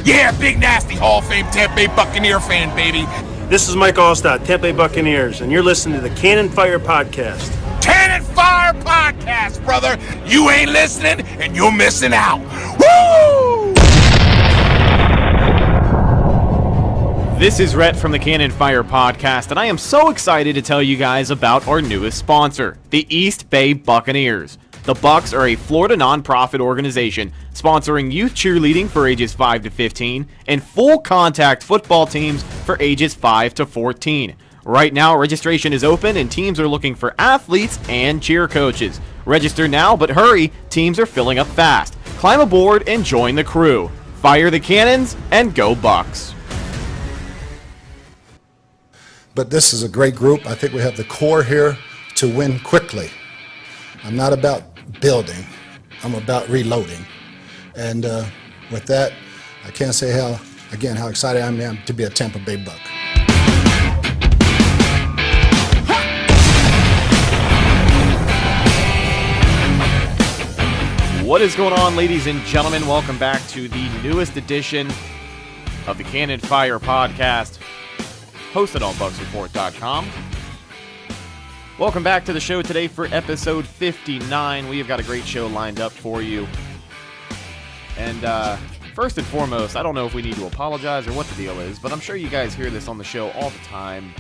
Yeah, big nasty Hall of Fame Tampa Bay Buccaneer fan, baby. This is Mike Allstott, Tampa Bay Buccaneers, and you're listening to the Cannon Fire Podcast. Cannon Fire Podcast, brother. You ain't listening, and you're missing out. Woo! This is Rhett from the Cannon Fire Podcast, and I am so excited to tell you guys about our newest sponsor, the East Bay Buccaneers. The Bucs are a Florida nonprofit organization sponsoring youth cheerleading for ages 5 to 15 and full contact football teams for ages 5 to 14. Right now, registration is open and teams are looking for athletes and cheer coaches. Register now, but hurry, teams are filling up fast. Climb aboard and join the crew. Fire the cannons and go Bucs. But this is a great group. I think we have the core here to win quickly. I'm not about building. I'm about reloading. And with that, I can't say how excited I am to be a Tampa Bay Buc. What is going on, ladies and gentlemen? Welcome back to the newest edition of the Cannon Fire Podcast, hosted on BucsReport.com. Welcome back to the show today for episode 59. We have got a great show lined up for you. And first and foremost, I don't know if we need to apologize or what the deal is, but I'm sure you guys hear this on the show all the time.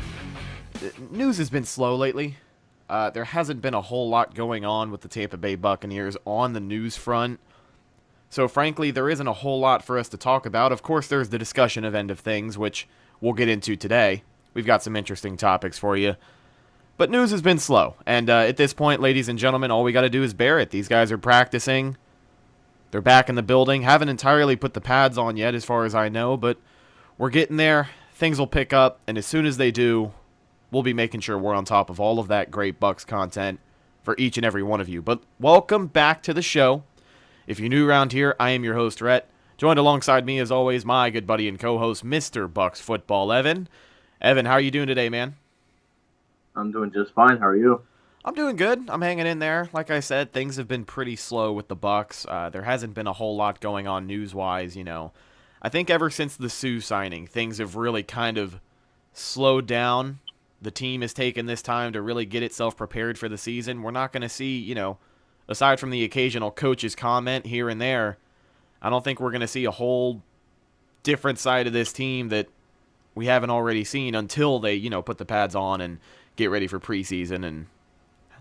News has been slow lately. There hasn't been a whole lot going on with the Tampa Bay Buccaneers on the news front. So frankly, there isn't a whole lot for us to talk about. Of course, there's the discussion of end of things, which we'll get into today. We've got some interesting topics for you. But news has been slow. And at this point, ladies and gentlemen, all we got to do is bear it. These guys are practicing. They're back in the building. Haven't entirely put the pads on yet, as far as I know. But we're getting there. Things will pick up. And as soon as they do, we'll be making sure we're on top of all of that great Bucs content for each and every one of you. But welcome back to the show. If you're new around here, I am your host, Rhett. Joined alongside me, as always, my good buddy and co-host, Mr. Bucs Football, Evan. Evan, how are you doing today, man? I'm doing just fine. How are you? I'm doing good. I'm hanging in there. Like I said, things have been pretty slow with the Bucs. There hasn't been a whole lot going on news-wise, you know. I think ever since the Sue signing, things have really kind of slowed down. The team has taken this time to really get itself prepared for the season. We're not going to see, you know, aside from the occasional coach's comment here and there, I don't think we're going to see a whole different side of this team that we haven't already seen until they, you know, put the pads on and get ready for preseason and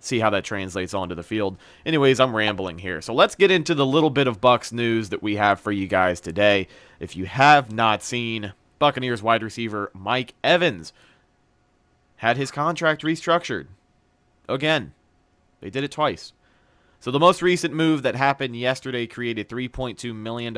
see how that translates onto the field. Anyways, I'm rambling here. So let's get into the little bit of Bucs news that we have for you guys today. If you have not seen, Buccaneers wide receiver Mike Evans had his contract restructured. Again, they did it twice. So the most recent move that happened yesterday created $3.2 million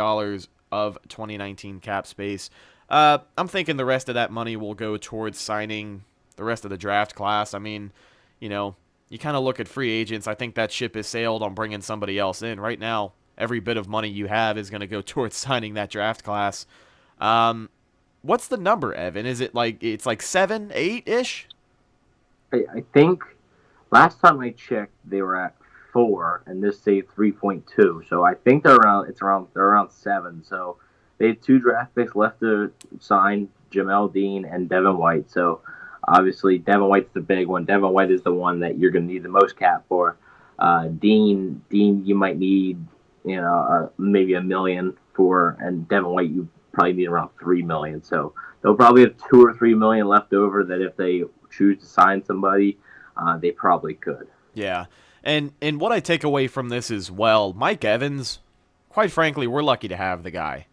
of 2019 cap space. I'm thinking the rest of that money will go towards signing the rest of the draft class. I mean, you know, you kind of look at free agents. I think that ship has sailed on bringing somebody else in. Right now, every bit of money you have is going to go towards signing that draft class. What's the number, Evan? Is it like, it's like 7, 8-ish? I think last time I checked, they were at 4, and this say 3.2. So I think they're around 7. So they have 2 draft picks left to sign, Jamel Dean and Devin White. So obviously Devin White's the big one. Devin White is the one that you're going to need the most cap for. Dean, you might need, you know, maybe $1 million for, and Devin White you probably need around $3 million. So they'll probably have $2 or $3 million left over that if they choose to sign somebody, they probably could. Yeah, and what I take away from this as well, Mike Evans, quite frankly, we're lucky to have the guy.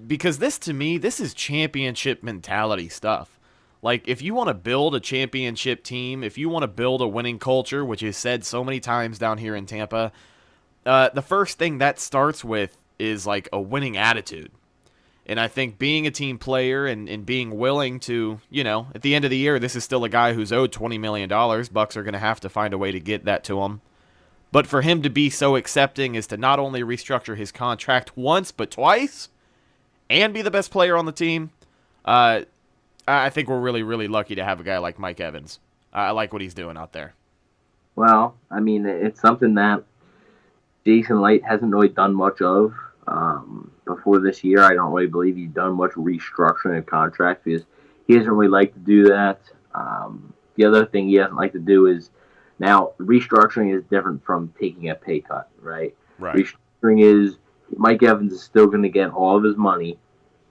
Because this, to me, this is championship mentality stuff. Like, if you want to build a championship team, if you want to build a winning culture, which is said so many times down here in Tampa, the first thing that starts with is, like, a winning attitude. And I think being a team player and being willing to, you know, at the end of the year, this is still a guy who's owed $20 million. Bucs are going to have to find a way to get that to him. But for him to be so accepting is to not only restructure his contract once, but twice, and be the best player on the team, I think we're really, really lucky to have a guy like Mike Evans. I like what he's doing out there. Well, I mean, it's something that Jason Light hasn't really done much of. before this year. I don't really believe he's done much restructuring of contracts because he doesn't really like to do that. The other thing he doesn't like to do is now restructuring is different from taking a pay cut, right? Right. Restructuring is Mike Evans is still going to get all of his money.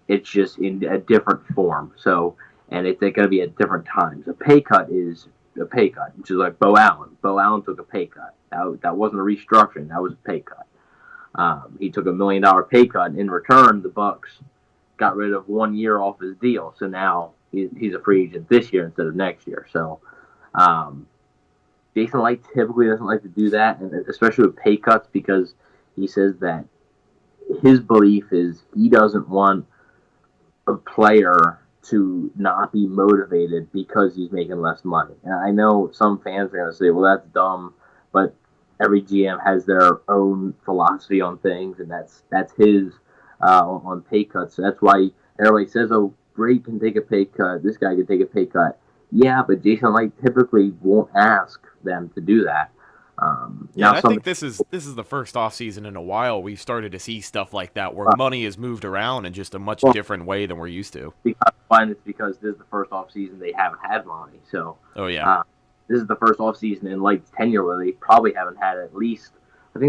It's just in a different form. So, and it's going to be at different times. A pay cut is a pay cut, which is like Bo Allen. Bo Allen took a pay cut. That wasn't a restructuring. That was a pay cut. He took $1 million pay cut. In return, the Bucs got rid of 1 year off his deal. So now he's a free agent this year instead of next year. So Jason Light typically doesn't like to do that, and especially with pay cuts, because he says that his belief is he doesn't want a player to not be motivated because he's making less money. And I know some fans are going to say, well, that's dumb, but every GM has their own philosophy on things, and that's his on pay cuts. So that's why everybody says, oh, Brady can take a pay cut, this guy can take a pay cut. Yeah, but Jason Light typically won't ask them to do that. I think this is the first offseason in a while we've started to see stuff like that where money is moved around in just a much different way than we're used to. It's because this is the first offseason they haven't had money. So this is the first offseason in Light's tenure where they probably haven't had at least like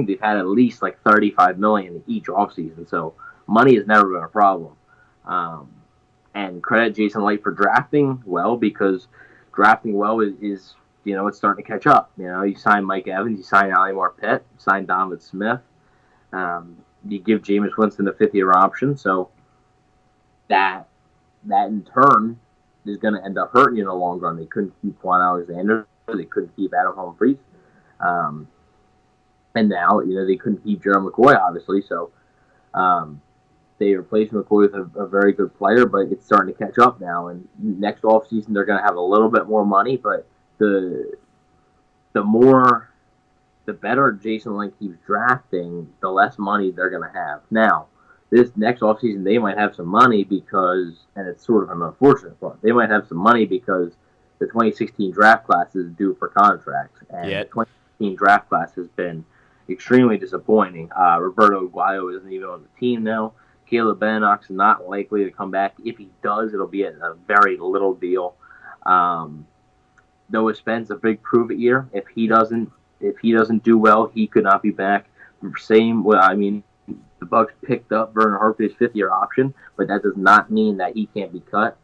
$35 million each offseason. So money has never been a problem. And credit Jason Light for drafting well, because drafting well is it's starting to catch up. You sign Mike Evans, you sign Ali Marpet, you sign Donovan Smith. You give Jameis Winston a fifth-year option, so that in turn is going to end up hurting you in the long run. They couldn't keep Quan Alexander, they couldn't keep Adam Humphries, and now they couldn't keep Gerald McCoy, obviously. So they replaced McCoy with a very good player, but it's starting to catch up now. And next offseason they're going to have a little bit more money, but the better Jason Light keeps drafting, the less money they're going to have. Now, this next offseason, they might have some money because, and it's sort of an unfortunate part, they might have some money because the 2016 draft class is due for contracts. And the 2016 draft class has been extremely disappointing. Roberto Aguayo isn't even on the team now. Caleb Bennock's not likely to come back. If he does, it'll be a very little deal. Noah Spence, a big prove-it year. If he doesn't do well, he could not be back. The Bucs picked up Vernon Hargreaves' fifth-year option, but that does not mean that he can't be cut.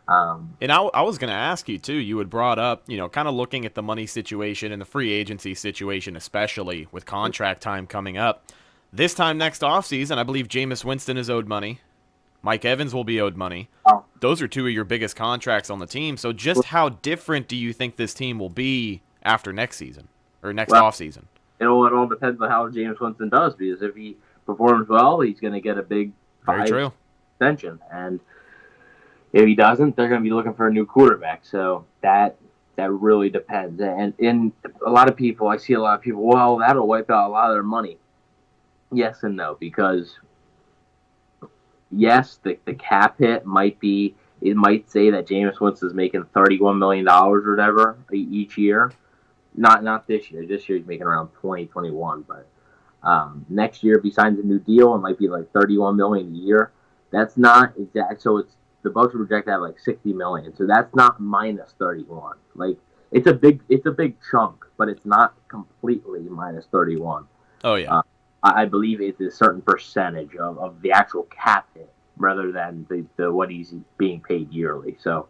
And I was going to ask you, too. You had brought up, kind of looking at the money situation and the free agency situation, especially with contract time coming up. This time next offseason, I believe Jameis Winston is owed money. Mike Evans will be owed money. Those are two of your biggest contracts on the team. So just how different do you think this team will be after next season or next offseason? It all depends on how Jameis Winston does, because if he performs well, he's going to get a big extension. And if he doesn't, they're going to be looking for a new quarterback. So that really depends. And in I see a lot of people, well, that'll wipe out a lot of their money. Yes and no, because yes, the cap hit might say that Jameis Winston is making $31 million or whatever each year. Not this year. This year he's making around 20, 21. But next year, if he signs a new deal, it might be like $31 million a year. That's not exact. So the Bucs would project to have like $60 million. So that's not minus 31. Like it's a big chunk, but it's not completely minus 31. Oh yeah. I believe it's a certain percentage of the actual cap hit rather than the what he's being paid yearly. So,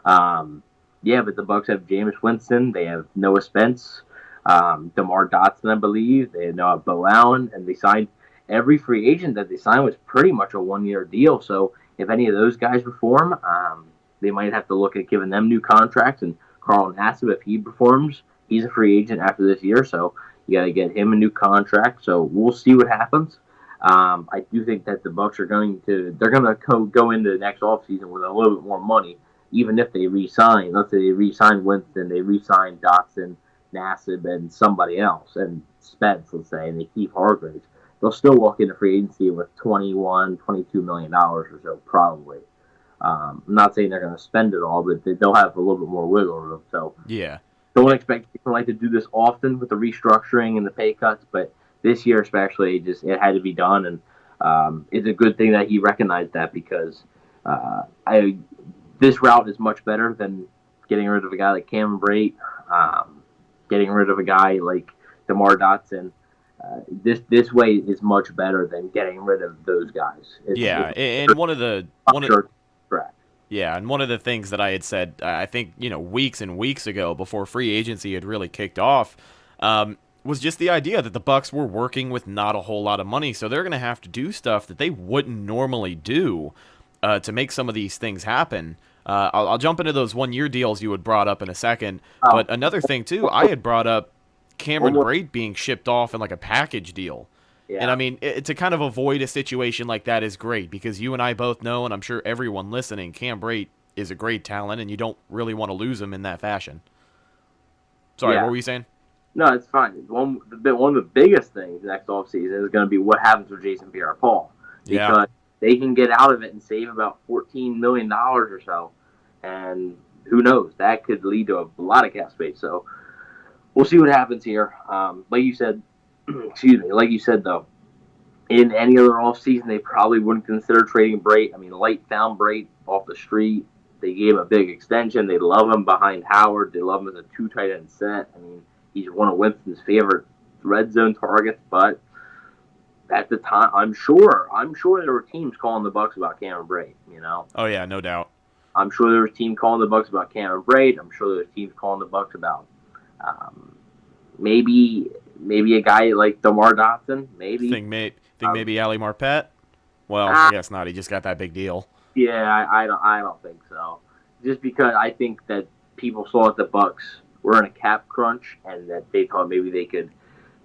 but the Bucs have Jameis Winston, they have Noah Spence, DeMar Dotson, I believe. They now have Bo Allen, and they signed every free agent that they signed was pretty much a 1-year deal. So if any of those guys perform, they might have to look at giving them new contracts. And Carl Nassib, if he performs, he's a free agent after this year. So you got to get him a new contract. So we'll see what happens. I do think that the Bucs are going to go into the next offseason with a little bit more money, even if they re-sign. Let's say they re-sign Winston, they re-sign Dotson, Nassib, and somebody else, and Spence, let's say, and they keep Hargreaves. They'll still walk into free agency with $21, $22 million or so, probably. I'm not saying they're going to spend it all, but they'll have a little bit more wiggle room. So yeah. Don't expect people to do this often with the restructuring and the pay cuts, but this year especially, it had to be done. And it's a good thing that he recognized that because this route is much better than getting rid of a guy like Cameron Brate, getting rid of a guy like DeMar Dotson. This way is much better than getting rid of those guys. And one of the things that I had said, I think weeks and weeks ago before free agency had really kicked off, was just the idea that the Bucs were working with not a whole lot of money, so they're going to have to do stuff that they wouldn't normally do to make some of these things happen. I'll jump into those one-year deals you had brought up in a second, but another thing too, I had brought up Cameron Brate being shipped off in like a package deal. Yeah. And I mean, to kind of avoid a situation like that is great because you and I both know, and I'm sure everyone listening, Cam Brate is a great talent, and you don't really want to lose him in that fashion. Sorry, what were you saying? No, it's fine. One of the biggest things next offseason is going to be what happens with Jason Pierre-Paul. Because they can get out of it and save about $14 million or so. And who knows? That could lead to a lot of cap space. So we'll see what happens here. Like you said, though, in any other offseason, they probably wouldn't consider trading Brate. I mean, Light found Brate off the street. They gave him a big extension. They love him behind Howard. They love him as a 2 tight end set. I mean, he's one of Winston's favorite red zone targets, but at the time, I'm sure there were teams calling the Bucs about Cameron Brate, Oh, yeah, no doubt. I'm sure there was a team calling the Bucs about Cameron Brate. I'm sure there was teams calling the Bucs about maybe a guy like DeMar Dotson, maybe. Think maybe Ali Marpet? Well, I guess not. He just got that big deal. Yeah, I don't think so. Just because I think that people saw that the Bucs were in a cap crunch and that they thought maybe they could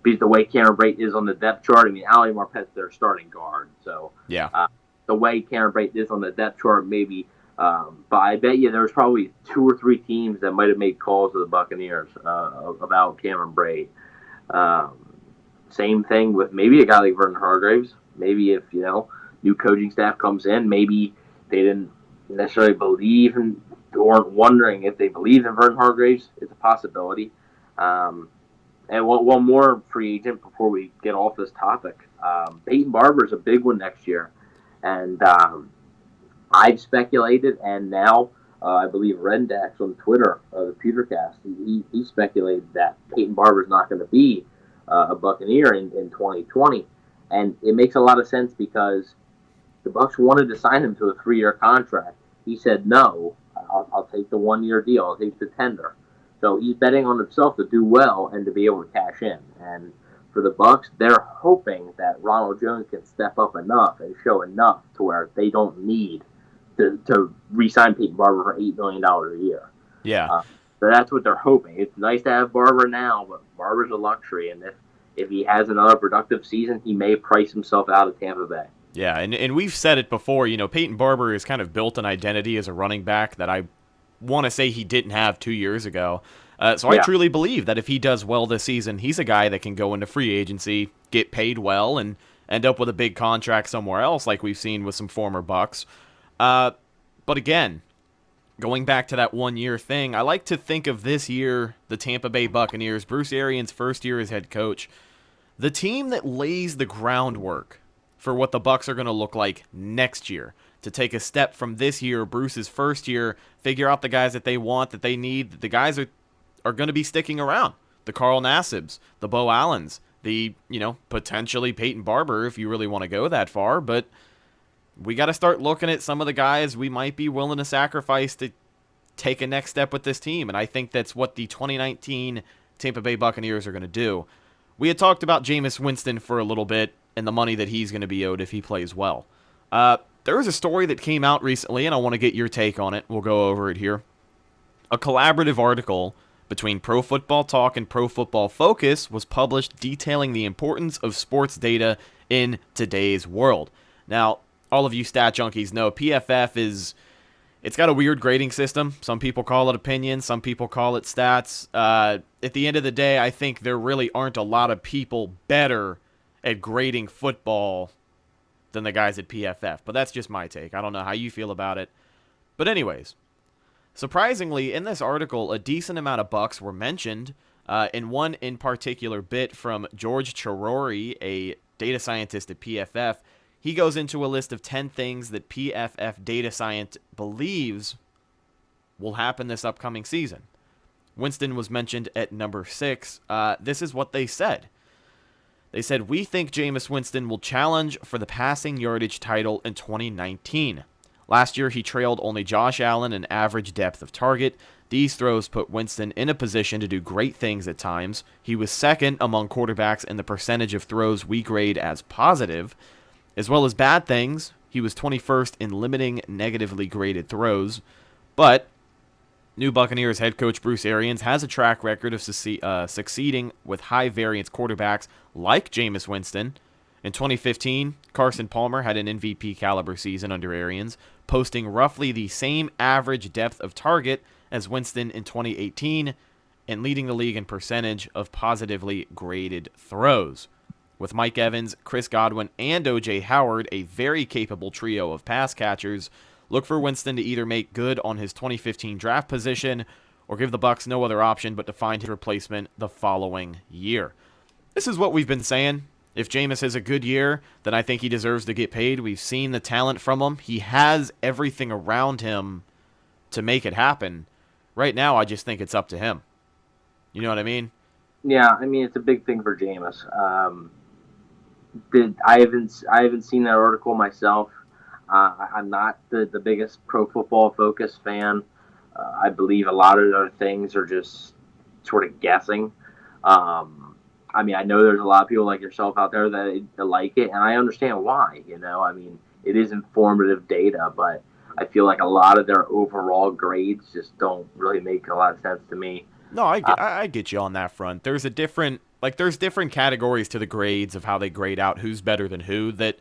beat the way Cameron Brate is on the depth chart. I mean, Ali Marpet's their starting guard, so the way Cameron Brate is on the depth chart, maybe. But I bet you there was probably 2 or 3 teams that might have made calls to the Buccaneers about Cameron Brate. Same thing with maybe a guy like Vernon Hargreaves. Maybe if new coaching staff comes in, maybe they didn't necessarily believe in or wondering if they believe in Vernon Hargreaves. It's a possibility. And one more free agent before we get off this topic. Peyton Barber is a big one next year, and I've speculated, and now I believe Rendax on Twitter, the Pewtercast, he speculated that Peyton Barber is not going to be a Buccaneer in 2020, and it makes a lot of sense because the Bucs wanted to sign him to a 3-year contract. He said no. I'll take the 1-year deal. I'll take the tender. So he's betting on himself to do well and to be able to cash in. And for the Bucs, they're hoping that Ronald Jones can step up enough and show enough to where they don't need to re-sign Peyton Barber for $8 million a year. Yeah. So that's what they're hoping. It's nice to have Barber now, but Barber's a luxury. And if he has another productive season, he may price himself out of Tampa Bay. Yeah, and we've said it before, Peyton Barber has kind of built an identity as a running back that I want to say he didn't have 2 years ago. I truly believe that if he does well this season, he's a guy that can go into free agency, get paid well, and end up with a big contract somewhere else like we've seen with some former Bucs. But again, going back to that 1-year thing, I like to think of this year, the Tampa Bay Buccaneers, Bruce Arians' first year as head coach, the team that lays the groundwork for what the Bucs are going to look like next year. To take a step from this year, Bruce's first year, figure out the guys that they want, that they need, that the guys are going to be sticking around. The Carl Nassibs, the Bo Allens, the, potentially Peyton Barber if you really want to go that far, but we got to start looking at some of the guys we might be willing to sacrifice to take a next step with this team, and I think that's what the 2019 Tampa Bay Buccaneers are going to do. We had talked about Jameis Winston for a little bit and the money that he's going to be owed if he plays well. There was a story that came out recently, and I want to get your take on it. We'll go over it here. A collaborative article between Pro Football Talk and Pro Football Focus was published detailing the importance of sports data in today's world. Now, all of you stat junkies know PFF it's got a weird grading system. Some people call it opinion. Some people call it stats. At the end of the day, I think there really aren't a lot of people better at grading football than the guys at PFF. But that's just my take. I don't know how you feel about it. But anyways, surprisingly, in this article, a decent amount of Bucs were mentioned. And one in particular bit from George Chirori, a data scientist at PFF. He goes into a list of 10 things that PFF data science believes will happen this upcoming season. Winston was mentioned at number 6. This is what they said. They said, we think Jameis Winston will challenge for the passing yardage title in 2019. Last year, he trailed only Josh Allen in average depth of target. These throws put Winston in a position to do great things at times. He was second among quarterbacks in the percentage of throws we grade as positive. As well as bad things, he was 21st in limiting negatively graded throws. But new Buccaneers head coach Bruce Arians has a track record of succeeding with high-variance quarterbacks like Jameis Winston. In 2015, Carson Palmer had an MVP-caliber season under Arians, posting roughly the same average depth of target as Winston in 2018 and leading the league in percentage of positively graded throws. With Mike Evans, Chris Godwin, and O.J. Howard, a very capable trio of pass catchers, look for Winston to either make good on his 2015 draft position or give the Bucs no other option but to find his replacement the following year. This is what we've been saying. If Jameis has a good year, then I think he deserves to get paid. We've seen the talent from him. He has everything around him to make it happen. Right now, I just think it's up to him. You know what I mean? Yeah, I mean, it's a big thing for Jameis. I haven't seen that article myself. I'm not the biggest Pro Football Focus fan. I believe a lot of other things are just sort of guessing. I mean, I know there's a lot of people like yourself out there that like it, and I understand why. I mean, it is informative data, but I feel like a lot of their overall grades just don't really make a lot of sense to me. No, I get you on that front. There's different categories to the grades of how they grade out who's better than who that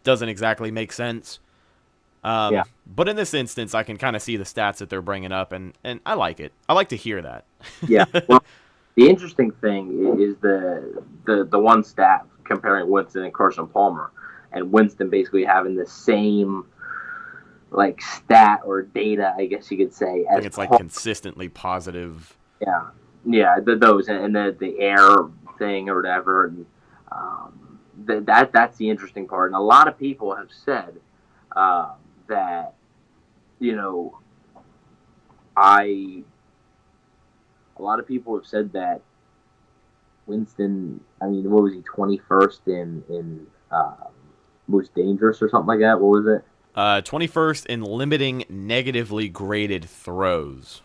doesn't exactly make sense. Yeah. But in this instance, I can kind of see the stats that they're bringing up, and I like it. I like to hear that. Yeah. Well, the interesting thing is the one stat comparing Winston and Carson Palmer, and Winston basically having the same like stat or data, I guess you could say. I think it's like consistently positive. Yeah, those and the air thing or whatever, and that's the interesting part. And a lot of people have said that a lot of people have said that Winston, I mean, what was he, 21st in most dangerous or something like that? What was it? 21st in limiting negatively graded throws.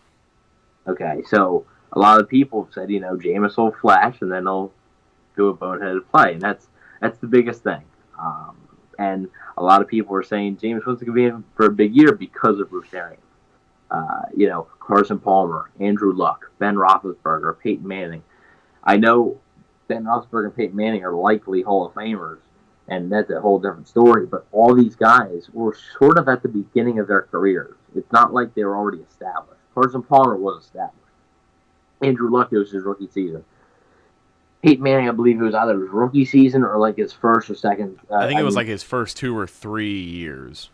Okay, so a lot of people have said, Jameis will flash and then he'll do a boneheaded play, and that's the biggest thing. And a lot of people are saying Jameis Winston could be in for a big year because of Bruce Arians. Carson Palmer, Andrew Luck, Ben Roethlisberger, Peyton Manning. I know Ben Roethlisberger and Peyton Manning are likely Hall of Famers, and that's a whole different story. But all these guys were sort of at the beginning of their careers. It's not like they were already established. Carson Palmer was established. Andrew Luck, it was his rookie season. Peyton Manning, I believe it was either his rookie season or like his first or second. I think it was like his first 2 or 3 years.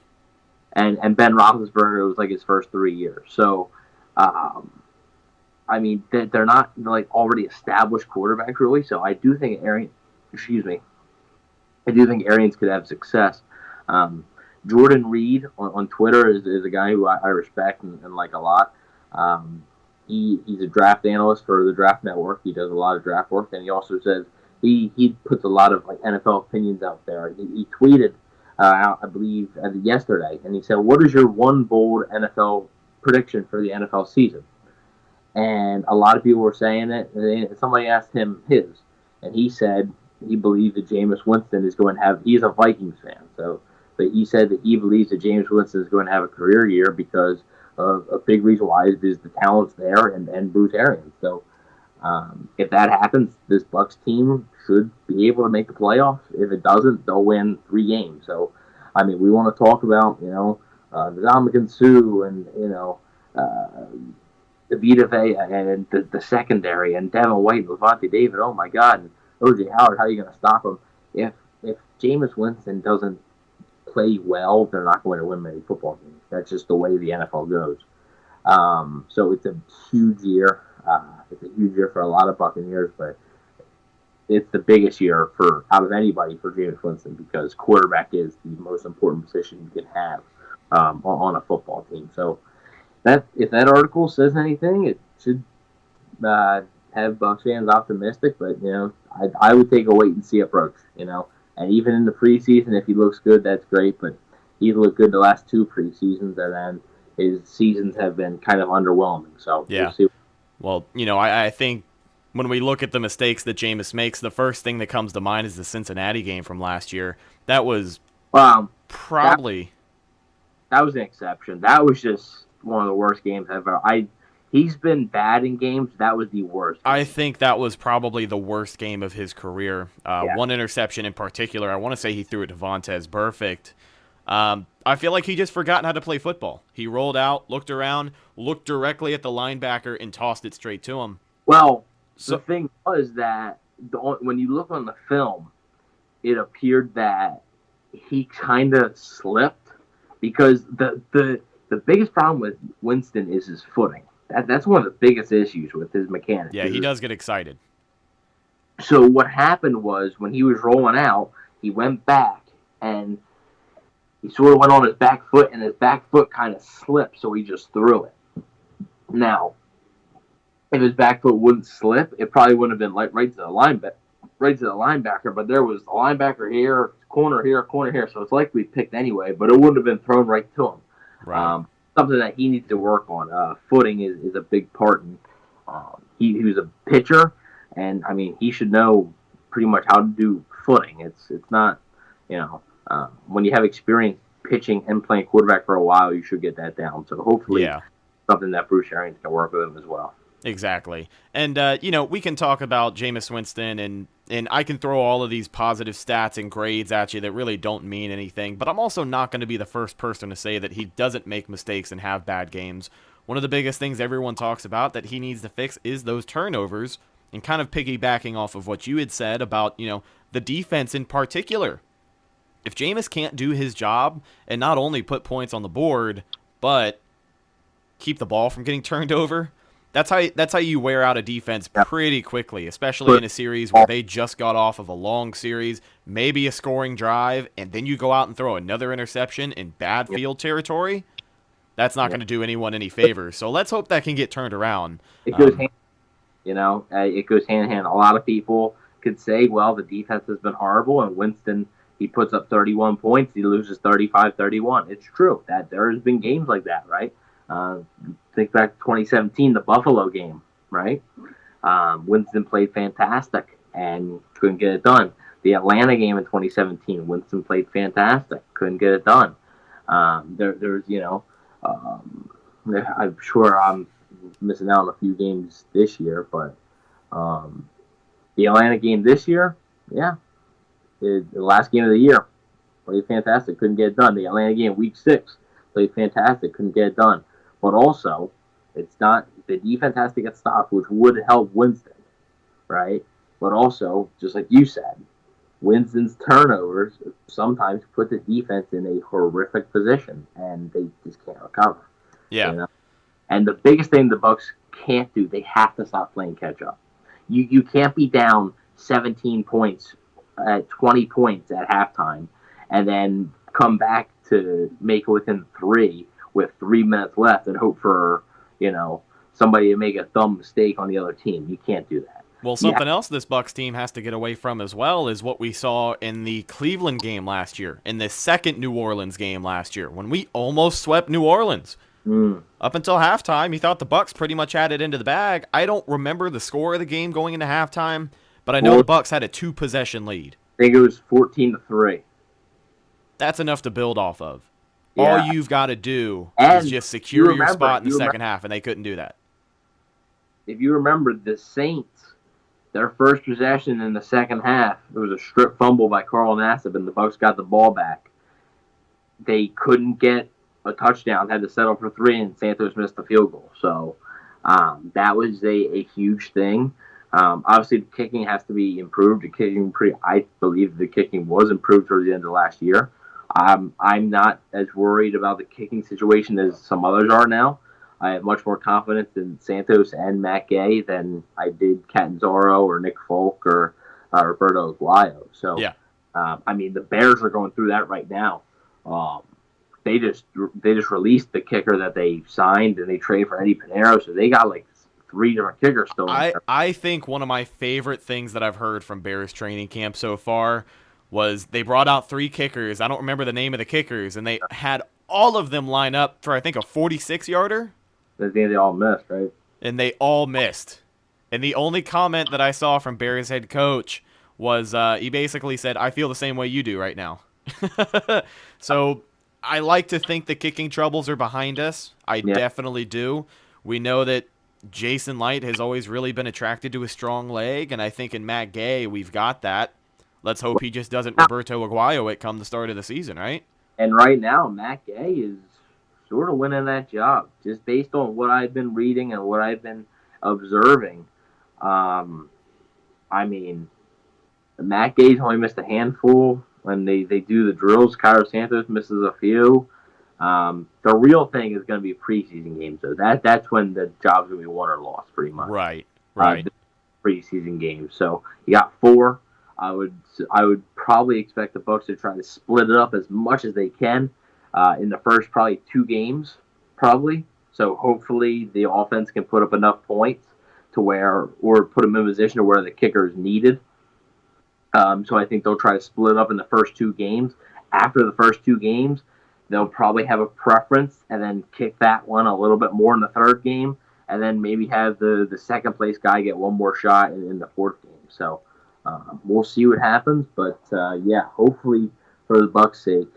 And Ben Roethlisberger, it was like his first 3 years. So, I mean, they're not like already established quarterbacks really. So I do think Arians could have success. Jordan Reed on Twitter is a guy who I respect and like a lot. He's a draft analyst for the Draft Network. He does a lot of draft work, and he also says he puts a lot of like NFL opinions out there. He tweeted out, I believe, yesterday, and he said, "What is your one bold NFL prediction for the NFL season?" And a lot of people were saying it. And somebody asked him his, and he said he believes that Jameis Winston is going to have. He's a Vikings fan, but he said that he believes that Jameis Winston is going to have a career year because a big reason why is the talent's there and Bruce Arians. So if that happens, this Bucs team should be able to make the playoffs. If it doesn't, they'll win 3 games. So, I mean, we want to talk about, Ndamukong Suh and, the Vita Vea and the secondary and Devin White and Levante David. Oh, my God. And O.J. Howard, how are you going to stop him? If Jameis Winston doesn't play well, they're not going to win many football games. That's just the way the NFL goes. So it's a huge year. It's a huge year for a lot of Buccaneers, but it's the biggest year for out of anybody for Jameis Winston because quarterback is the most important position you can have on a football team. So that if that article says anything, it should have Bucs fans optimistic. But I would take a wait and see approach. And even in the preseason, if he looks good, that's great. But he's looked good the last 2 preseasons, and then his seasons have been kind of underwhelming. So Yeah. we'll see. Well, I think when we look at the mistakes that Jameis makes, the first thing that comes to mind is the Cincinnati game from last year. That was probably... That was an exception. That was just one of the worst games ever. He's been bad in games. That was the worst. I think that was probably the worst game of his career. One interception in particular, I want to say he threw it to Vontaze Burfict. I feel like he just forgotten how to play football. He rolled out, looked around, looked directly at the linebacker, and tossed it straight to him. Well, the thing was that when you look on the film, it appeared that he kind of slipped because the biggest problem with Winston is his footing. That's one of the biggest issues with his mechanics. Yeah, he does get excited. So what happened was when he was rolling out, he went back and he sort of went on his back foot, and his back foot kind of slipped, so he just threw it. Now, if his back foot wouldn't slip, it probably wouldn't have been right to the linebacker. But there was a linebacker here, corner here, so it's likely picked anyway. But it wouldn't have been thrown right to him. Right. Something that he needs to work on. Footing is a big part. And he was a pitcher, and I mean he should know pretty much how to do footing. It's not when you have experience pitching and playing quarterback for a while, you should get that down. So hopefully, something that Bruce Arians can work with him as well. Exactly. And, we can talk about Jameis Winston, and I can throw all of these positive stats and grades at you that really don't mean anything, but I'm also not going to be the first person to say that he doesn't make mistakes and have bad games. One of the biggest things everyone talks about that he needs to fix is those turnovers, and kind of piggybacking off of what you had said about, the defense in particular. If Jameis can't do his job and not only put points on the board, but keep the ball from getting turned over, that's how you wear out a defense pretty quickly, especially in a series where they just got off of a long series, maybe a scoring drive, and then you go out and throw another interception in bad field territory. That's not going to do anyone any favors. So let's hope that can get turned around. It goes it goes hand in hand. A lot of people could say, well, the defense has been horrible, and Winston, he puts up 31 points, he loses 35-31. It's true that there has been games like that, right? Think back to 2017, the Buffalo game, right? Winston played fantastic and couldn't get it done. The Atlanta game in 2017, Winston played fantastic, couldn't get it done. There's I'm sure I'm missing out on a few games this year, but the Atlanta game this year, the last game of the year, played fantastic, couldn't get it done. The Atlanta game, week 6, played fantastic, couldn't get it done. But also, it's not the defense has to get stopped, which would help Winston, right? But also, just like you said, Winston's turnovers sometimes put the defense in a horrific position, and they just can't recover. Yeah. And the biggest thing the Bucs can't do, they have to stop playing catch up. You can't be down 17 points at 20 points at halftime, and then come back to make it within 3 with 3 minutes left and hope for somebody to make a dumb mistake on the other team. You can't do that. Well, something else this Bucs team has to get away from as well is what we saw in the Cleveland game last year, in the second New Orleans game last year, when we almost swept New Orleans. Up until halftime, you thought the Bucs pretty much had it into the bag. I don't remember the score of the game going into halftime, but I know the Bucs had a 2-possession lead. I think it was 14-3. That's enough to build off of. Yeah. All you've got to do is just secure your spot in the second half, and they couldn't do that. If you remember, the Saints, their first possession in the second half, it was a strip fumble by Carl Nassib, and the Bucs got the ball back. They couldn't get a touchdown, had to settle for 3, and Santos missed the field goal. So that was a huge thing. Obviously, the kicking has to be improved. I believe the kicking was improved towards the end of last year. I'm not as worried about the kicking situation as some others are now. I have much more confidence in Santos and Matt Gay than I did Catanzaro or Nick Folk or Roberto Aguayo. So, Yeah. I mean, the Bears are going through that right now. They just released the kicker that they signed, and they traded for Eddie Pinheiro, so they got like 3 different kickers still in there. I think one of my favorite things that I've heard from Bears training camp so far was they brought out 3 kickers. I don't remember the name of the kickers, and they had all of them line up for, I think, a 46-yarder. I think they all missed, right? And they all missed. And the only comment that I saw from Bears head coach was he basically said, I feel the same way you do right now. So I like to think the kicking troubles are behind us. I definitely do. We know that Jason Light has always really been attracted to a strong leg, and I think in Matt Gay we've got that. Let's hope he just doesn't Roberto Aguayo it come the start of the season, right? And right now, Matt Gay is sort of winning that job, just based on what I've been reading and what I've been observing. I mean, Matt Gay's only missed a handful when they do the drills. Cairo Santos misses a few. The real thing is going to be preseason games, though. That's when the job's going to be won or lost, pretty much. Right. Preseason games. So you got 4. I would probably expect the Bucs to try to split it up as much as they can in the first probably 2 games, probably. So hopefully the offense can put up enough points to where, or put them in a position to where the kicker is needed. So I think they'll try to split up in the first 2 games. After the first 2 games, they'll probably have a preference and then kick that one a little bit more in the 3rd game, and then maybe have the second place guy get one more shot in the 4th game. So we'll see what happens, but hopefully for the Bucs' sake,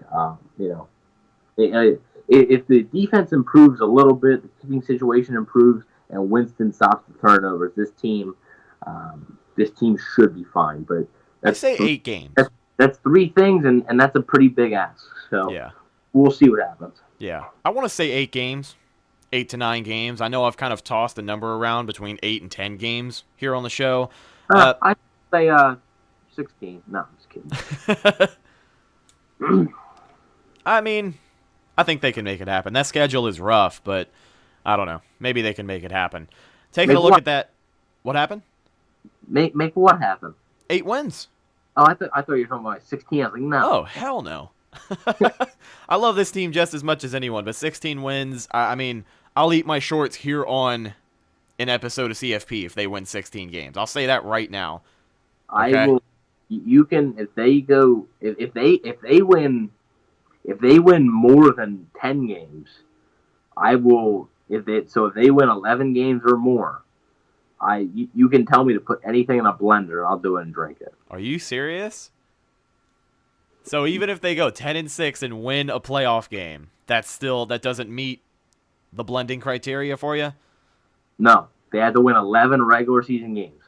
if the defense improves a little bit, the kicking situation improves, and Winston stops the turnovers, this team should be fine. But I say 8 games. That's 3 things, and that's a pretty big ask. So yeah, we'll see what happens. Yeah, I want to say 8 games, 8 to 9 games. I know I've kind of tossed a number around between 8 and 10 games here on the show. I'd say 16. No, I'm just kidding. I mean, I think they can make it happen. That schedule is rough, but I don't know. Maybe they can make it happen. Taking a look at that. What happened? Make what happen? 8 wins. Oh, I thought you were talking about 16. I was like, no. Oh, hell no. I love this team just as much as anyone, but 16 wins, I mean, I'll eat my shorts here on an episode of CFP if they win 16 games. I'll say that right now. Okay? I will. You can, if they win more than 10 games, I will. If they win 11 games or more, you can tell me to put anything in a blender, I'll do it and drink it. Are you serious? So even if they go 10-6 and win a playoff game, that doesn't meet the blending criteria for you? No, they had to win 11 regular season games.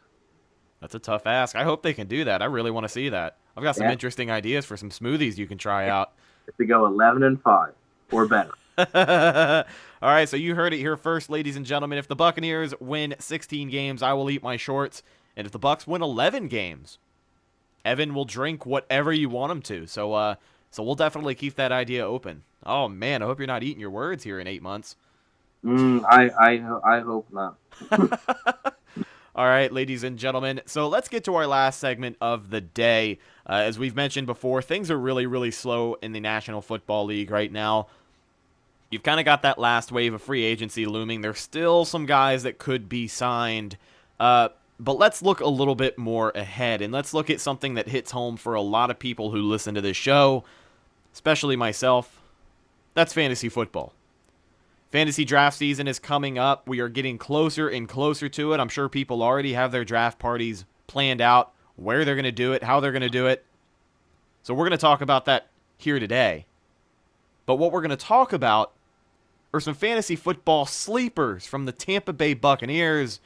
That's a tough ask. I hope they can do that. I really want to see that. I've got some interesting ideas for some smoothies you can try out. If they go 11-5 or better. All right, so you heard it here first, ladies and gentlemen. If the Buccaneers win 16 games, I will eat my shorts. And if the Bucs win 11 games, Evan will drink whatever you want him to. So we'll definitely keep that idea open. Oh, man, I hope you're not eating your words here in 8 months. I hope not. All right, ladies and gentlemen. So let's get to our last segment of the day. As we've mentioned before, things are really, really slow in the National Football League right now. You've kind of got that last wave of free agency looming. There's still some guys that could be signed. But let's look a little bit more ahead, and let's look at something that hits home for a lot of people who listen to this show, especially myself. That's fantasy football. Fantasy draft season is coming up. We are getting closer and closer to it. I'm sure people already have their draft parties planned out, where they're going to do it, how they're going to do it. So we're going to talk about that here today. But what we're going to talk about are some fantasy football sleepers from the Tampa Bay Buccaneers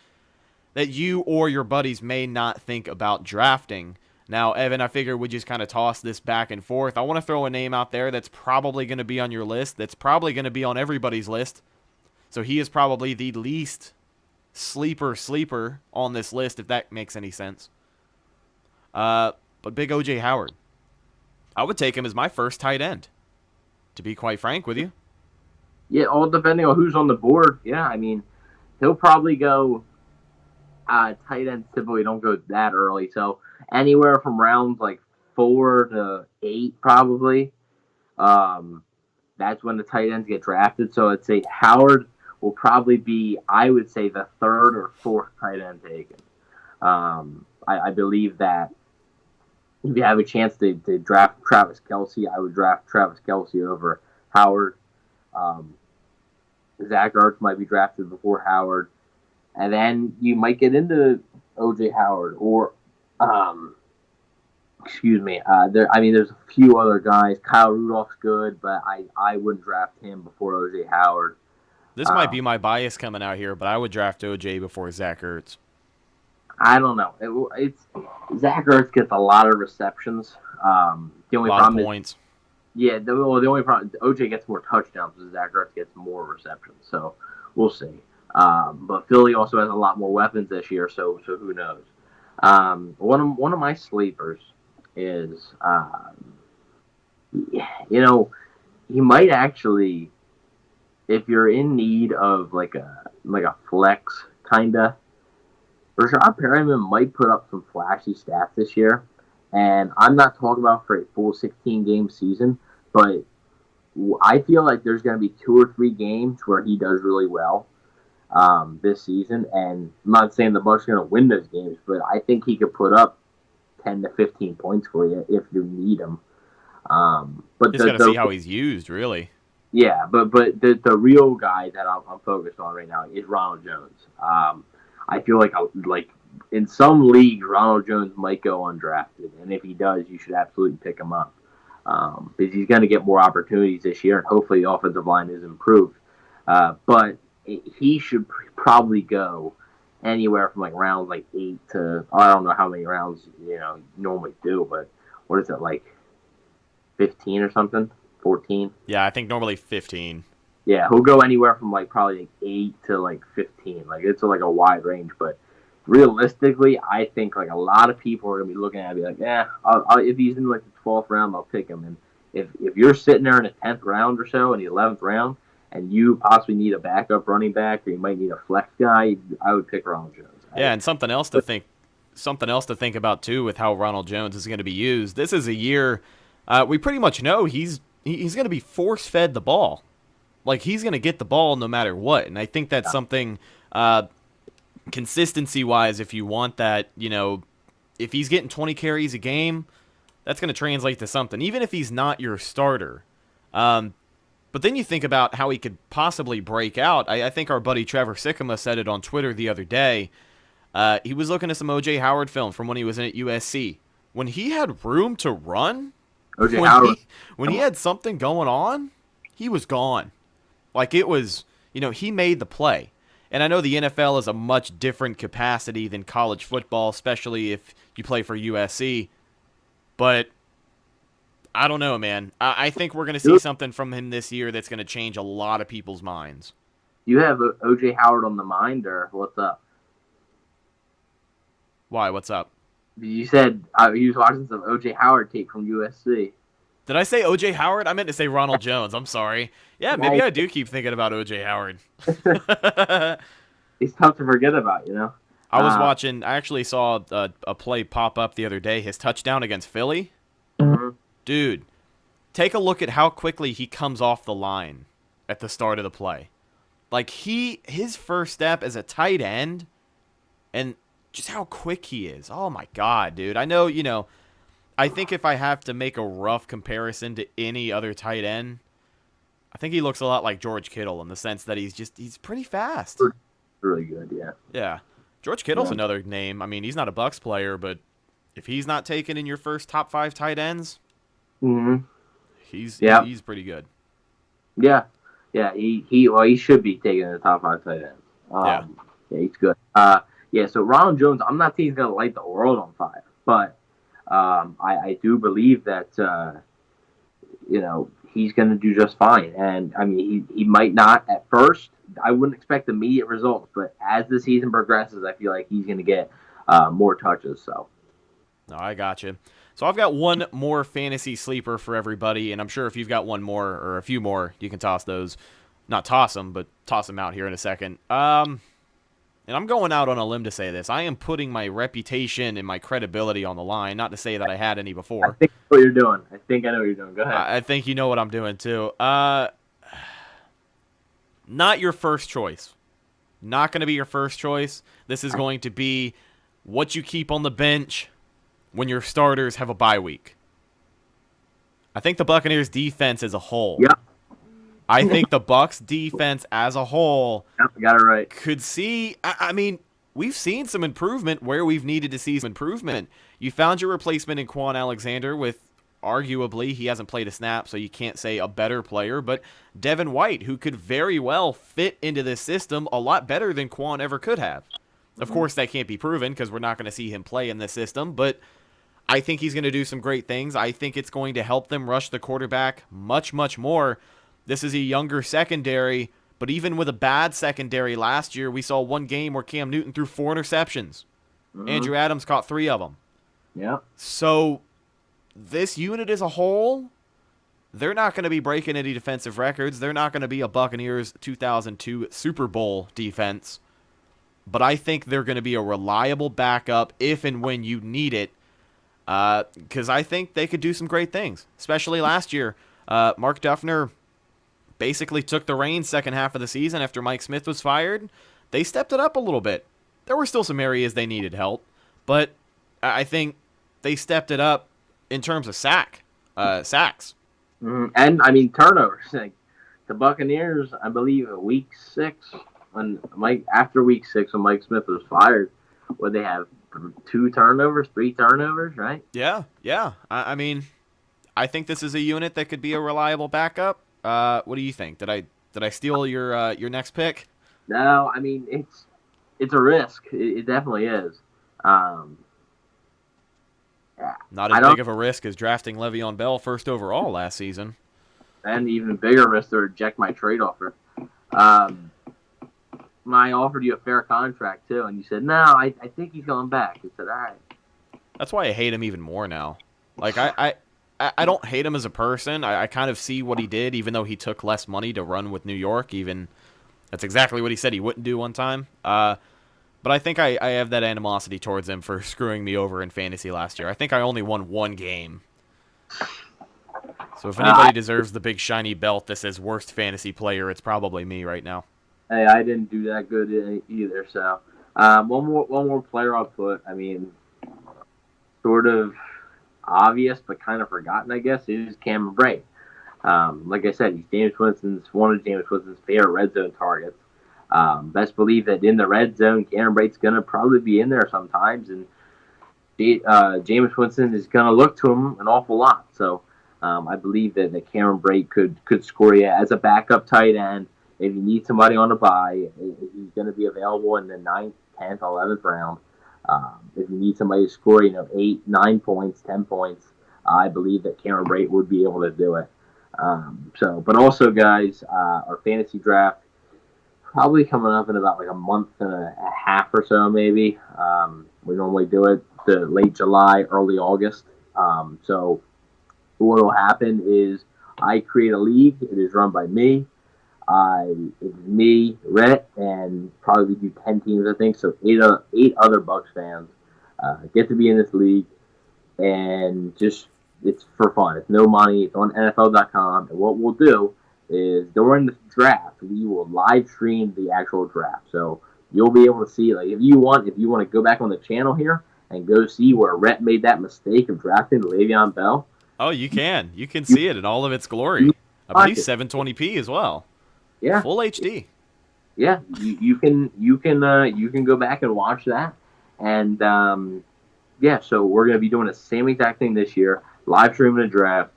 that you or your buddies may not think about drafting. Now, Evan, I figure we just kind of toss this back and forth. I want to throw a name out there that's probably going to be on your list, that's probably going to be on everybody's list. So he is probably the least sleeper on this list, if that makes any sense. But big O.J. Howard. I would take him as my first tight end, to be quite frank with you. Yeah, all depending on who's on the board. Yeah, I mean, he'll probably go tight ends typically don't go that early. So anywhere from rounds like 4 to 8, probably. That's when the tight ends get drafted. So I'd say Howard will probably be, I would say, the 3rd or 4th tight end taken. I believe that if you have a chance to draft Travis Kelce, I would draft Travis Kelce over Howard. Zach Ertz might be drafted before Howard. And then you might get into O.J. Howard or, there's a few other guys. Kyle Rudolph's good, but I wouldn't draft him before O.J. Howard. This might be my bias coming out here, but I would draft O.J. before Zach Ertz. I don't know. It's Zach Ertz gets a lot of receptions. The only problem is points. Yeah, the only problem OJ gets more touchdowns, and Zach Ertz gets more receptions. So we'll see. But Philly also has a lot more weapons this year, so who knows? One of my sleepers is, he might actually, if you're in need of like a flex kinda, Rashad Perriman might put up some flashy stats this year. And I'm not talking about for a full 16-game season, but I feel like there's going to be 2 or 3 games where he does really well this season. And I'm not saying the Bucs are going to win those games, but I think he could put up 10 to 15 points for you if you need him. But just got to see how he's used, really. Yeah, but the real guy that I'm focused on right now is Ronald Jones. I feel like in some leagues, Ronald Jones might go undrafted, and if he does, you should absolutely pick him up because he's going to get more opportunities this year, and hopefully the offensive line is improved. But he should probably go anywhere from like rounds like 8 to I don't know how many rounds normally do, but what is it, like 15 or something, 14? Yeah, I think normally 15. Yeah, he'll go anywhere from like probably like 8 to like 15. Like it's like a wide range, but realistically, I think like a lot of people are gonna be looking at it and be like, if he's in like the 12th round, I'll pick him. And if you're sitting there in the 10th round or so, in the 11th round, and you possibly need a backup running back or you might need a flex guy, I would pick Ronald Jones. Yeah, and something else to think about too with how Ronald Jones is going to be used. This is a year we pretty much know he's going to be force fed the ball. Like, he's going to get the ball no matter what. And I think that's something, consistency-wise, if you want that, if he's getting 20 carries a game, that's going to translate to something, even if he's not your starter. But then you think about how he could possibly break out. I think our buddy Trevor Sikkema said it on Twitter the other day. He was looking at some O.J. Howard film from when he was in at USC. When he had room to run, when he had something going on, he was gone. Like, it was, he made the play. And I know the NFL is a much different capacity than college football, especially if you play for USC. But I don't know, man. I think we're going to see something from him this year that's going to change a lot of people's minds. You have O.J. Howard on the mind, or what's up? Why? What's up? You said he was watching some O.J. Howard tape from USC. Did I say O.J. Howard? I meant to say Ronald Jones. I'm sorry. Yeah, maybe I do keep thinking about O.J. Howard. He's tough to forget about, I was watching. I actually saw a play pop up the other day. His touchdown against Philly. Mm-hmm. Dude, take a look at how quickly he comes off the line at the start of the play. Like, his first step as a tight end, and just how quick he is. Oh, my God, dude. I know, I think if I have to make a rough comparison to any other tight end, I think he looks a lot like George Kittle in the sense that he's pretty fast. Really good, yeah. Yeah. George Kittle's another name. I mean, he's not a Bucs player, but if he's not taken in your first top 5 tight ends, he's pretty good. Yeah. Yeah, he should be taken in the top 5 tight ends. Yeah, he's good. So Ronald Jones, I'm not saying he's going to light the world on fire, but I do believe that, he's going to do just fine. And, I mean, he might not at first. I wouldn't expect immediate results, but as the season progresses, I feel like he's going to get more touches. So, no, I got you. So I've got one more fantasy sleeper for everybody, and I'm sure if you've got one more or a few more, you can toss those. Not toss them, but toss them out here in a second. and I'm going out on a limb to say this, I am putting my reputation and my credibility on the line, not to say that I had any before. I think that's what you're doing. I think I know what you're doing. Go ahead. I think you know what I'm doing, too. Not your first choice. Not going to be your first choice. This is going to be what you keep on the bench when your starters have a bye week. I think the Buccaneers defense as a whole. Yep. I think the Bucs defense as a whole Got it right. could see, I mean, we've seen some improvement where we've needed to see some improvement. You found your replacement in Quan Alexander with, arguably, he hasn't played a snap, so you can't say a better player, but Devin White, who could very well fit into this system a lot better than Quan ever could have. Of course, that can't be proven because we're not going to see him play in this system, but I think he's going to do some great things. I think it's going to help them rush the quarterback much, much more. This is a younger secondary, but even with a bad secondary last year, we saw one game where Cam Newton threw 4 interceptions. Andrew Adams caught 3 of them. Yeah. So this unit as a whole, they're not going to be breaking any defensive records. They're not going to be a Buccaneers 2002 Super Bowl defense. But I think they're going to be a reliable backup if and when you need it. Because I think they could do some great things, especially last year. Mark Duffner basically took the reins second half of the season after Mike Smith was fired. They stepped it up a little bit. There were still some areas they needed help, but I think they stepped it up in terms of sacks. And, I mean, turnovers. Like, the Buccaneers, I believe, week 6, after week 6 when Mike Smith was fired, would they have 2 turnovers, 3 turnovers, right? Yeah. I mean, I think this is a unit that could be a reliable backup. What do you think? Did I steal your next pick? No, I mean it's a risk. It definitely is. Not as big of a risk as drafting Le'Veon Bell first overall last season. And even bigger risk to reject my trade offer. When I offered you a fair contract too, and you said no, I think he's going back. I said all right. That's why I hate him even more now. Like I don't hate him as a person. I kind of see what he did, even though he took less money to run with New York. Even that's exactly what he said he wouldn't do one time. But I think I have that animosity towards him for screwing me over in fantasy last year. I think I only won 1 game. So if anybody deserves the big shiny belt that says worst fantasy player, it's probably me right now. Hey, I didn't do that good either. So one more player I'll put. I mean, sort of obvious but kind of forgotten, I guess, is Cameron Brate. Like I said, he's one of Jameis Winston's favorite red zone targets. Best believe that in the red zone, Cameron Brate's going to probably be in there sometimes, and Jameis Winston is going to look to him an awful lot. So I believe that Cameron Brate could score you as a backup tight end. If you need somebody on a bye, he's going to be available in the 9th, 10th, 11th round. If you need somebody to score, 8, 9 points, 10 points, I believe that Cameron Brate would be able to do it. But also, guys, our fantasy draft probably coming up in about like a month and a half or so, maybe. We normally do it the late July, early August. So what will happen is I create a league. It is run by me. It's me, Rhett, and probably do 10 teams, I think. So 8 other Bucs fans get to be in this league, and just it's for fun. It's no money. It's on NFL.com. And what we'll do is during the draft, we will live stream the actual draft. So you'll be able to see, like, if you want to go back on the channel here and go see where Rhett made that mistake of drafting Le'Veon Bell. Oh, you can. You can see it in all of its glory. I believe 720p as well. Yeah. Full HD. Yeah, you can go back and watch that, and so we're gonna be doing the same exact thing this year, live streaming a draft.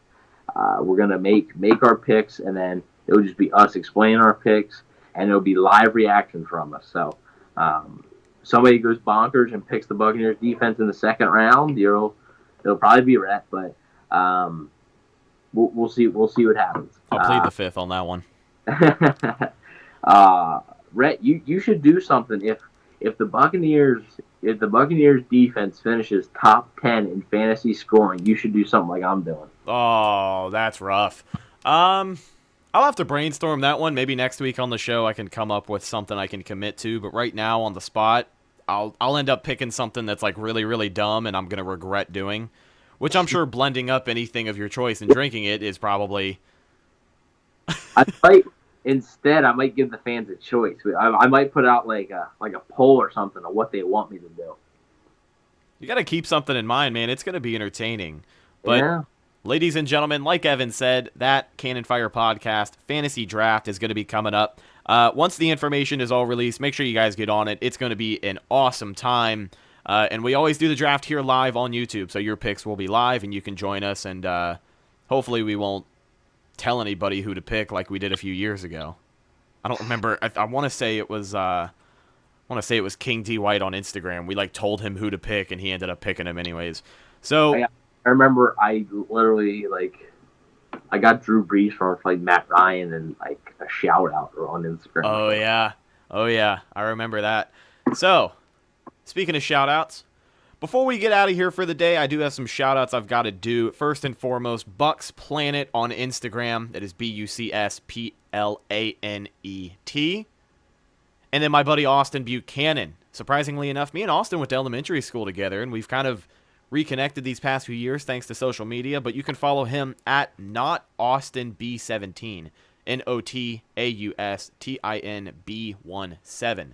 We're gonna make our picks, and then it'll just be us explaining our picks, and it'll be live reaction from us. So, somebody goes bonkers and picks the Buccaneers defense in the 2nd round, it'll probably be Rhett, but we'll see what happens. I'll plead the 5th on that one. Rhett, you should do something. If the Buccaneers defense finishes top 10 in fantasy scoring, you should do something like I'm doing. Oh, that's rough. I I'll have to brainstorm that one. Maybe next week on the show I can come up with something I can commit to. But right now on the spot, I'll end up picking something that's like really, really dumb and I'm going to regret doing. Which I'm sure blending up anything of your choice and drinking it is probably... Instead, I might give the fans a choice. I might put out like a poll or something of what they want me to do. You got to keep something in mind, man. It's going to be entertaining. But, yeah. Ladies and gentlemen, like Evan said, that Cannon Fire Podcast Fantasy Draft is going to be coming up. Once the information is all released, make sure you guys get on it. It's going to be an awesome time. And we always do the draft here live on YouTube, so your picks will be live and you can join us. And hopefully we won't tell anybody who to pick like we did a few years ago. I don't remember. I want to say it was King D White on Instagram. We like told him who to pick and he ended up picking him anyways. So I remember I literally I got Drew Brees from like Matt Ryan and like a shout out on Instagram. Oh yeah. I remember that. So, speaking of shout outs, before we get out of here for the day, I do have some shout-outs I've got to do. First and foremost, Bucs Planet on Instagram. That is BucsPlanet. And then my buddy Austin Buchanan. Surprisingly enough, me and Austin went to elementary school together, and we've kind of reconnected these past few years thanks to social media. But you can follow him at NotAustinB17. NotAustinB17.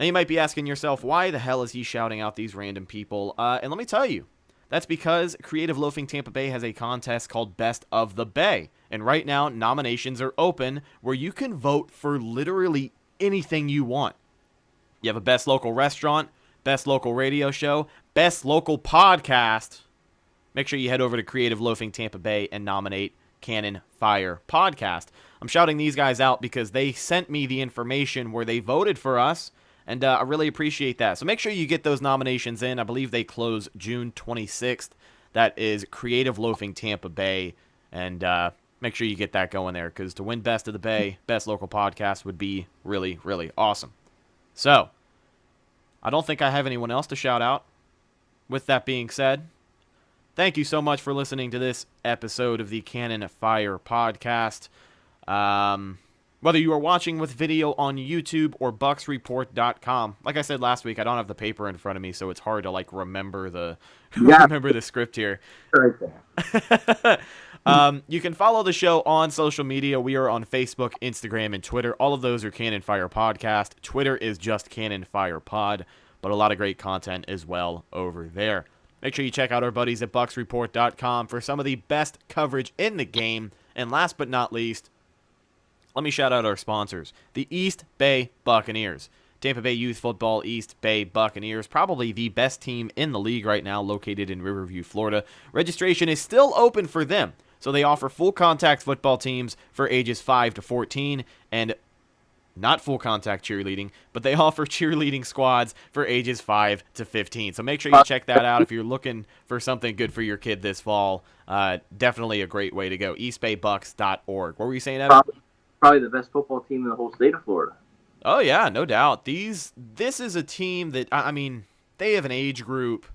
Now, you might be asking yourself, why the hell is he shouting out these random people? And let me tell you, that's because Creative Loafing Tampa Bay has a contest called Best of the Bay. And right now, nominations are open where you can vote for literally anything you want. You have a best local restaurant, best local radio show, best local podcast. Make sure you head over to Creative Loafing Tampa Bay and nominate Cannon Fire Podcast. I'm shouting these guys out because they sent me the information where they voted for us. And I really appreciate that. So make sure you get those nominations in. I believe they close June 26th. That is Creative Loafing Tampa Bay. And make sure you get that going there. Because to win Best of the Bay, Best Local Podcast would be really, really awesome. So, I don't think I have anyone else to shout out. With that being said, thank you so much for listening to this episode of the Cannon Fire Podcast. Whether you are watching with video on YouTube or BucsReport.com. Like I said last week, I don't have the paper in front of me, so it's hard to remember the remember the script here. Right there. You can follow the show on social media. We are on Facebook, Instagram, and Twitter. All of those are Cannon Fire Podcast. Twitter is just Cannon Fire Pod, but a lot of great content as well over there. Make sure you check out our buddies at BucsReport.com for some of the best coverage in the game. And last but not least, let me shout out our sponsors, the East Bay Buccaneers. Tampa Bay Youth Football East Bay Buccaneers, probably the best team in the league right now, located in Riverview, Florida. Registration is still open for them, so they offer full contact football teams for ages 5 to 14 and not full contact cheerleading, but they offer cheerleading squads for ages 5 to 15. So make sure you check that out if you're looking for something good for your kid this fall. Definitely a great way to go. eastbaybucks.org. What were you saying, Evan? Probably the best football team in the whole state of Florida. Oh, yeah, no doubt. This is a team that, I mean, they have an age group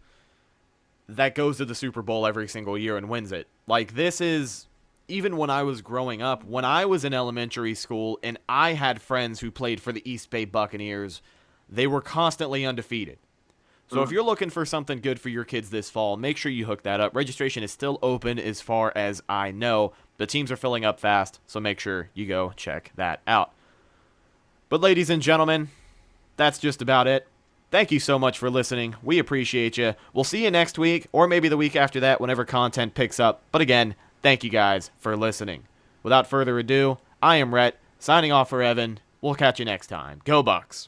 that goes to the Super Bowl every single year and wins it. Like, this is, even when I was growing up, when I was in elementary school and I had friends who played for the East Bay Buccaneers, they were constantly undefeated. So if you're looking for something good for your kids this fall, make sure you hook that up. Registration is still open as far as I know. The teams are filling up fast, so make sure you go check that out. But ladies and gentlemen, that's just about it. Thank you so much for listening. We appreciate you. We'll see you next week, or maybe the week after that, whenever content picks up. But again, thank you guys for listening. Without further ado, I am Rhett, signing off for Evan. We'll catch you next time. Go Bucs!